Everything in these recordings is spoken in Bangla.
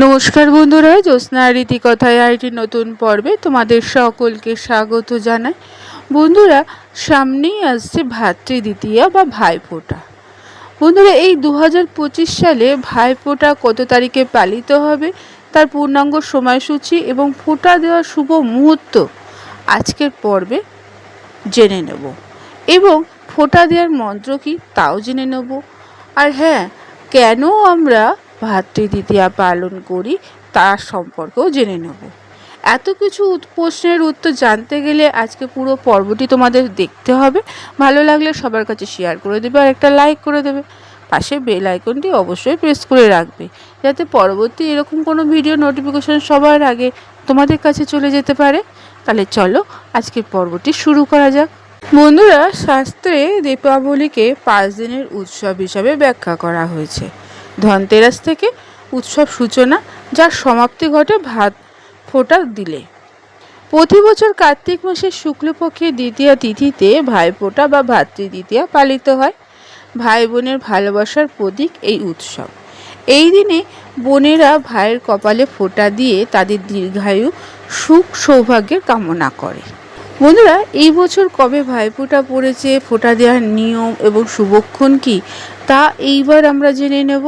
নমস্কার বন্ধুরা, জ্যোৎস্না রীতিকথায় আরেকটি নতুন পর্বে তোমাদের সকলকে স্বাগত জানাই। বন্ধুরা, সামনেই আসছে ভাতৃদ্বিতীয়া বা ভাইফোঁটা। বন্ধুরা, এই 2025 সালে ভাইফোঁটা কত তারিখে পালিত হবে, তার পূর্ণাঙ্গ সময়সূচি এবং ফোঁটা দেওয়ার শুভ মুহূর্ত আজকের পর্বে জেনে নেব এবং ফোঁটা দেওয়ার মন্ত্র কি তাও জেনে নেব। আর হ্যাঁ, কেন আমরা ভাতৃদ্বিতীয়া পালন করি তার সম্পর্কেও জেনে নেব। এত কিছু প্রশ্নের উত্তর জানতে গেলে আজকে পুরো পর্বটি তোমাদের দেখতে হবে। ভালো লাগলে সবার কাছে শেয়ার করে দেবে আর একটা লাইক করে দেবে। পাশে বেল আইকনটি অবশ্যই প্রেস করে রাখবে, যাতে পরবর্তী এরকম কোনো ভিডিও নোটিফিকেশন সবার আগে তোমাদের কাছে চলে যেতে পারে। তাহলে চলো আজকের পর্বটি শুরু করা যাক। বন্ধুরা, শাস্ত্রে দীপাবলিকে 5 দিনের উৎসব হিসাবে ব্যাখ্যা করা হয়েছে। ধনতেরাস থেকে উৎসব সূচনা, যার সমাপ্তি ঘটে ভাত ফোঁটা দিলে। প্রতি বছর কার্তিক মাসের শুক্লপক্ষের দ্বিতীয়া তিথিতে ভাইফোঁটা বা ভাতৃদ্বিতীয়া পালিত হয়। ভাই বোনের ভালোবাসার প্রতীক এই উৎসব। এই দিনে বোনেরা ভাইয়ের কপালে ফোঁটা দিয়ে তাদের দীর্ঘায়ু, সুখ, সৌভাগ্যের কামনা করে। বন্ধুরা, এই বছর কবে ভাইফোঁটা পড়েছে, ফোঁটা দেওয়ার নিয়ম এবং শুভক্ষণ কী তা এইবার আমরা জেনে নেব।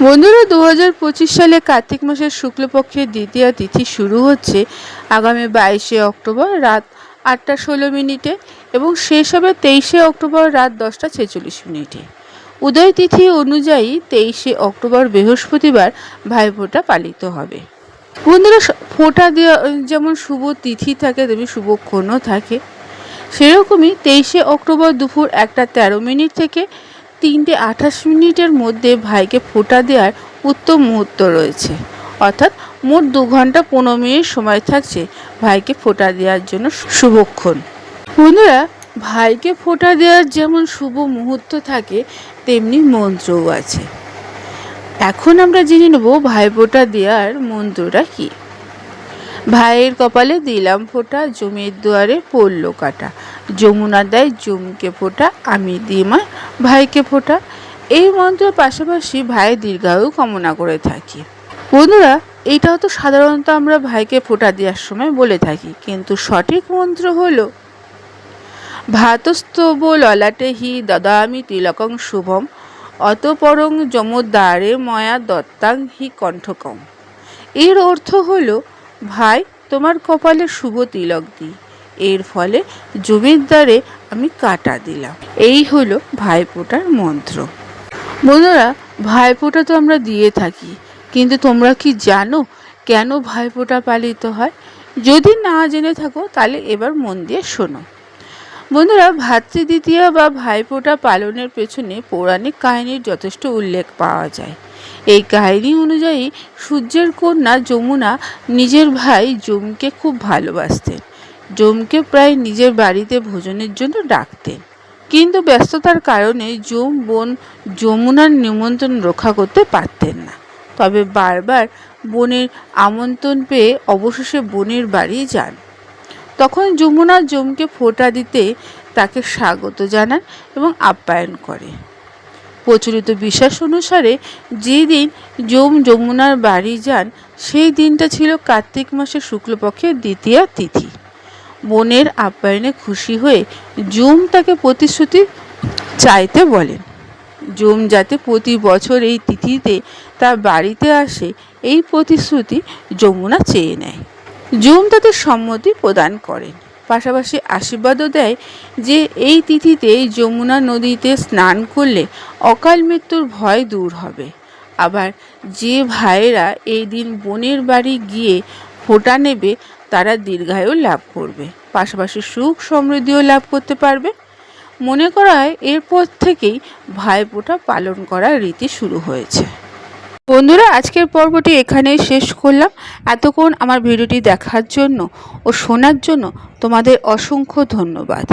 বন্ধুরা, 2025 সালে কার্তিক মাসের শুক্লপক্ষের দ্বিতীয়া তিথি শুরু হচ্ছে আগামী 22শে অক্টোবর রাত 8টা 16 মিনিটে এবং শেষ হবে 23শে অক্টোবর রাত 10টা 46 মিনিটে। উদয় তিথি অনুযায়ী 23শে অক্টোবর বৃহস্পতিবার ভাইফোঁটা পালিত হবে। বন্ধুরা, ফোঁটা দেওয়া যেমন শুভ তিথি থাকে তেমনি শুভক্ষণও থাকে। সেরকমই 23শে অক্টোবর দুপুর 1টা 13 মিনিট থেকে 3টে 28 মিনিটের মধ্যে ভাইকে ফোঁটা দেওয়ার উত্তম মুহূর্ত রয়েছে। অর্থাৎ মোট 2 ঘন্টা 15 মিনিট সময় থাকছে ভাইকে ফোঁটা দেওয়ার জন্য শুভক্ষণ। বন্ধুরা, ভাইকে ফোঁটা দেওয়ার যেমন শুভ মুহূর্ত থাকে তেমনি মন্ত্রও আছে। এখন আমরা জেনে নেব ভাইফোঁটা দেওয়ার মন্ত্রটা কি। ভাইয়ের কপালে দিলাম ফোঁটা, জমির দুয়ারে পড়ল কাটা, যমুনা দেয় জমকে ফোঁটা, আমি দিই ভাইকে ফোঁটা। এই মন্ত্রের পাশাপাশি ভাইয়ের দীর্ঘায়ু কামনা করে থাকি। বন্ধুরা, এইটাও তো সাধারণত আমরা ভাইকে ফোঁটা দেওয়ার সময় বলে থাকি, কিন্তু সঠিক মন্ত্র হলো ভাতস্তব ললাটে হি দদামি তিলকং শুভম, অতপরং যমোদ্দারে ময়া দত্তাং হি কণ্ঠকম। এর অর্থ হলো, ভাই তোমার কপালে শুভ তিলক দিই, এর ফলে জমির দ্বারে আমি কাটা দিলাম। এই হলো ভাইফোঁটার মন্ত্র। বন্ধুরা, ভাইফোঁটা তো আমরা দিয়ে থাকি, কিন্তু তোমরা কি জানো কেন ভাইফোঁটা পালিত হয়? যদি না জেনে থাকো তাহলে এবার মন দিয়ে শোনো। বন্ধুরা, ভাতৃদ্বিতীয়া বা ভাইফোঁটা পালনের পেছনে পৌরাণিক কাহিনীর যথেষ্ট উল্লেখ পাওয়া যায়। এই কাহিনী অনুযায়ী সূর্যের কন্যা যমুনা নিজের ভাই যমকে খুব ভালোবাসতেন। যমকে প্রায় নিজের বাড়িতে ভোজনের জন্য ডাকতেন, কিন্তু ব্যস্ততার কারণে যম বোন যমুনার নিমন্ত্রণ রক্ষা করতে পারতেন না। তবে বারবার বোনের আমন্ত্রণ পেয়ে অবশেষে বোনের বাড়ি যান। তখন যমুনা যমকে ফোঁটা দিতে তাকে স্বাগত জানান এবং আপ্যায়ন করে। প্রচলিত বিশ্বাস অনুসারে যেদিন যমুনার বাড়ি যান সেই দিনটা ছিল কার্তিক মাসের শুক্লপক্ষের দ্বিতীয়া তিথি। বোনের আপ্যায়নে খুশি হয়ে যম তাকে প্রতিশ্রুতি চাইতে বলেন। যম যাতে প্রতি বছর এই তিথিতে তার বাড়িতে আসে এই প্রতিশ্রুতি যমুনা চেয়ে নেয়। যম তাতে সম্মতি প্রদান করেন, পাশাপাশি আশীর্বাদও দেয় যে এই তিথিতে যমুনা নদীতে স্নান করলে অকাল মৃত্যুর ভয় দূর হবে। আবার যে ভাইয়েরা এই দিন বোনের বাড়ি গিয়ে ফোঁটা নেবে তারা দীর্ঘায়ু লাভ করবে, পাশাপাশি সুখ সমৃদ্ধিও লাভ করতে পারবে। মনে করা হয় এরপর থেকেই ভাইফোঁটা পালন করার রীতি শুরু হয়েছে। বন্ধুরা, আজকের পর্বটি এখানেই শেষ করলাম। এতক্ষণ আমার ভিডিওটি দেখার জন্য ও শোনার জন্য তোমাদের অসংখ্য ধন্যবাদ।